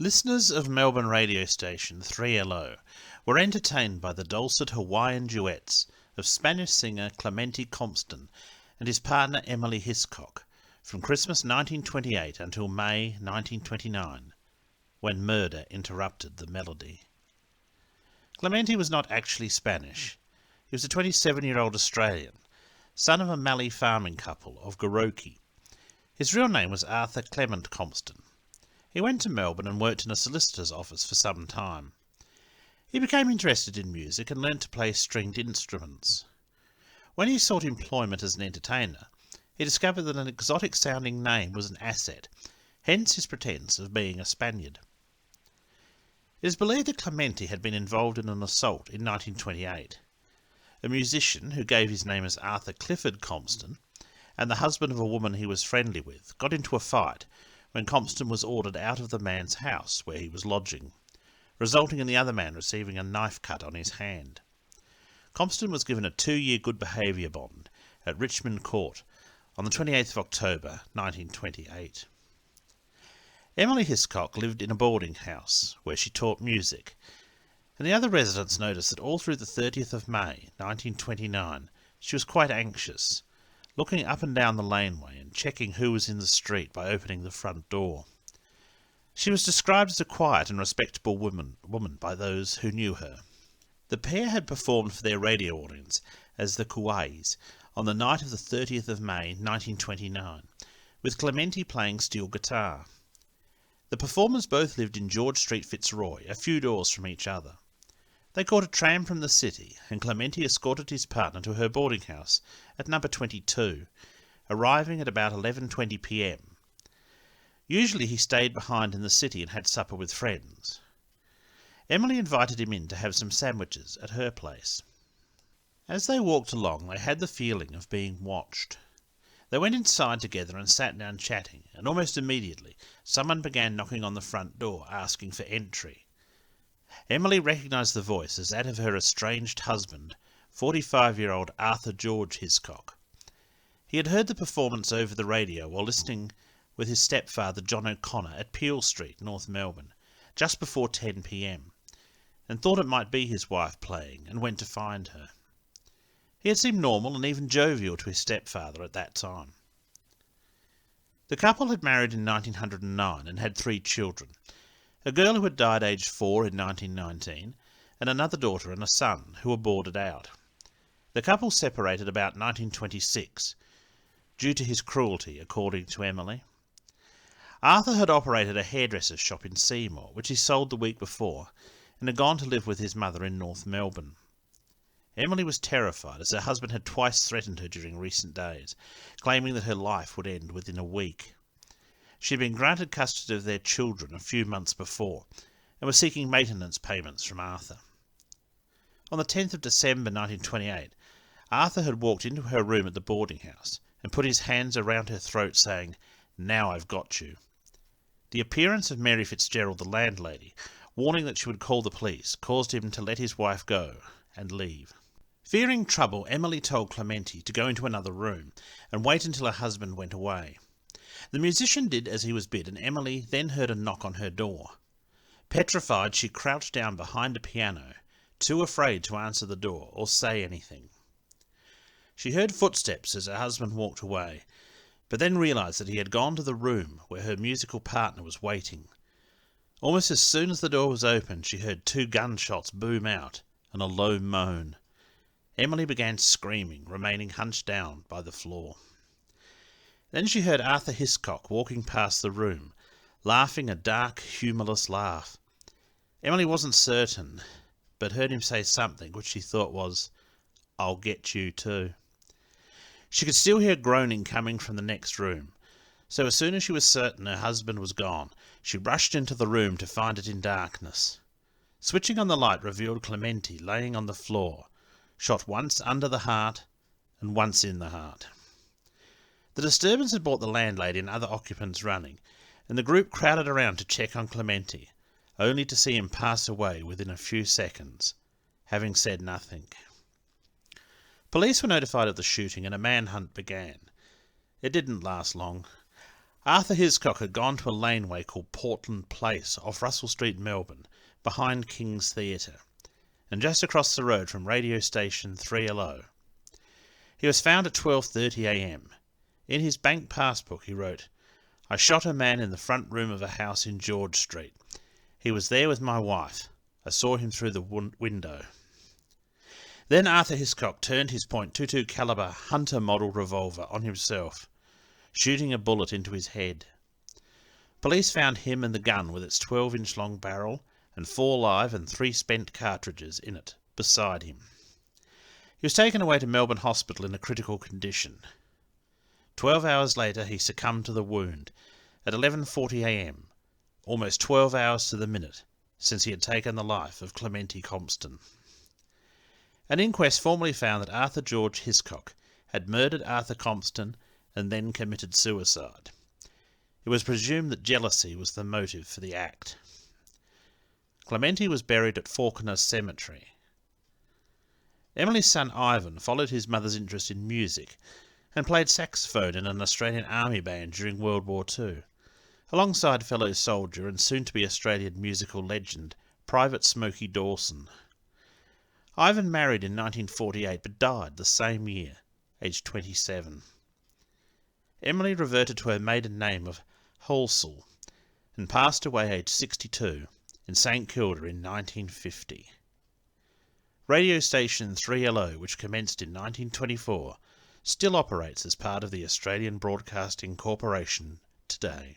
Listeners of Melbourne radio station 3LO were entertained by the dulcet Hawaiian duets of Spanish singer Clemente Compston and his partner Emily Hiscock from Christmas 1928 until May 1929, when murder interrupted the melody. Clemente was not actually Spanish. He was a 27-year-old Australian, son of a Mallee farming couple of Goroki. His real name was Arthur Clement Compston. He went to Melbourne and worked in a solicitor's office for some time. He became interested in music and learnt to play stringed instruments. When he sought employment as an entertainer, he discovered that an exotic-sounding name was an asset, hence his pretence of being a Spaniard. It is believed that Clemente had been involved in an assault in 1928. A musician, who gave his name as Arthur Clifford Compston, and the husband of a woman he was friendly with, got into a fight when Compston was ordered out of the man's house where he was lodging, resulting in the other man receiving a knife cut on his hand. Compston was given a 2-year good behaviour bond at Richmond Court on the 28th of October 1928. Emily Hiscock lived in a boarding house where she taught music, and the other residents noticed that all through the 30th of May 1929 she was quite anxious, looking up and down the laneway and checking who was in the street by opening the front door. She was described as a quiet and respectable woman by those who knew her. The pair had performed for their radio audience as the Kauais on the night of the 30th of May 1929, with Clemente playing steel guitar. The performers both lived in George Street, Fitzroy, a few doors from each other. They caught a tram from the city, and Clemente escorted his partner to her boarding house at number 22, arriving at about 11:20 p.m. Usually he stayed behind in the city and had supper with friends. Emily invited him in to have some sandwiches at her place. As they walked along, they had the feeling of being watched. They went inside together and sat down chatting, and almost immediately someone began knocking on the front door, asking for entry. Emily recognised the voice as that of her estranged husband, 45-year-old Arthur George Hiscock. He had heard the performance over the radio while listening with his stepfather John O'Connor at Peel Street, North Melbourne, just before 10 p.m, and thought it might be his wife playing, and went to find her. He had seemed normal and even jovial to his stepfather at that time. The couple had married in 1909 and had 3 children, a girl who had died aged 4 in 1919, and another daughter and a son who were boarded out. The couple separated about 1926, due to his cruelty, according to Emily. Arthur had operated a hairdresser's shop in Seymour, which he sold the week before, and had gone to live with his mother in North Melbourne. Emily was terrified, as her husband had twice threatened her during recent days, claiming that her life would end within a week. She had been granted custody of their children a few months before, and was seeking maintenance payments from Arthur. On the 10th of December 1928, Arthur had walked into her room at the boarding house and put his hands around her throat, saying, "Now I've got you." The appearance of Mary Fitzgerald, the landlady, warning that she would call the police, caused him to let his wife go and leave. Fearing trouble, Emily told Clemente to go into another room and wait until her husband went away. The musician did as he was bid, and Emily then heard a knock on her door. Petrified, she crouched down behind a piano, too afraid to answer the door or say anything. She heard footsteps as her husband walked away, but then realised that he had gone to the room where her musical partner was waiting. Almost as soon as the door was opened, she heard 2 gunshots boom out and a low moan. Emily began screaming, remaining hunched down by the floor. Then she heard Arthur Hiscock walking past the room, laughing a dark, humourless laugh. Emily wasn't certain, but heard him say something which she thought was, "I'll get you too." She could still hear groaning coming from the next room, so as soon as she was certain her husband was gone, she rushed into the room to find it in darkness. Switching on the light revealed Clemente laying on the floor, shot once under the heart and once in the heart. The disturbance had brought the landlady and other occupants running, and the group crowded around to check on Clemente, only to see him pass away within a few seconds, having said nothing. Police were notified of the shooting and a manhunt began. It didn't last long. Arthur Hiscock had gone to a laneway called Portland Place off Russell Street, Melbourne, behind King's Theatre, and just across the road from radio station 3LO. He was found at 12:30 a.m. In his bank passbook he wrote, "I shot a man in the front room of a house in George Street. He was there with my wife. I saw him through the window." Then Arthur Hiscock turned his .22 caliber Hunter model revolver on himself, shooting a bullet into his head. Police found him and the gun with its 12-inch long barrel and 4 live and 3 spent cartridges in it beside him. He was taken away to Melbourne Hospital in a critical condition. 12 hours later he succumbed to the wound at 11:40 a.m, almost 12 hours to the minute since he had taken the life of Clementi Compston. An inquest formally found that Arthur George Hiscock had murdered Arthur Compston and then committed suicide. It was presumed that jealousy was the motive for the act. Clementi was buried at Fawkner Cemetery. Emily's son Ivan followed his mother's interest in music and played saxophone in an Australian Army band during World War II, alongside fellow soldier and soon-to-be Australian musical legend Private Smokey Dawson. Ivan married in 1948 but died the same year, aged 27. Emily reverted to her maiden name of Holsall and passed away aged 62 in St Kilda in 1950. Radio station 3LO, which commenced in 1924, still operates as part of the Australian Broadcasting Corporation today.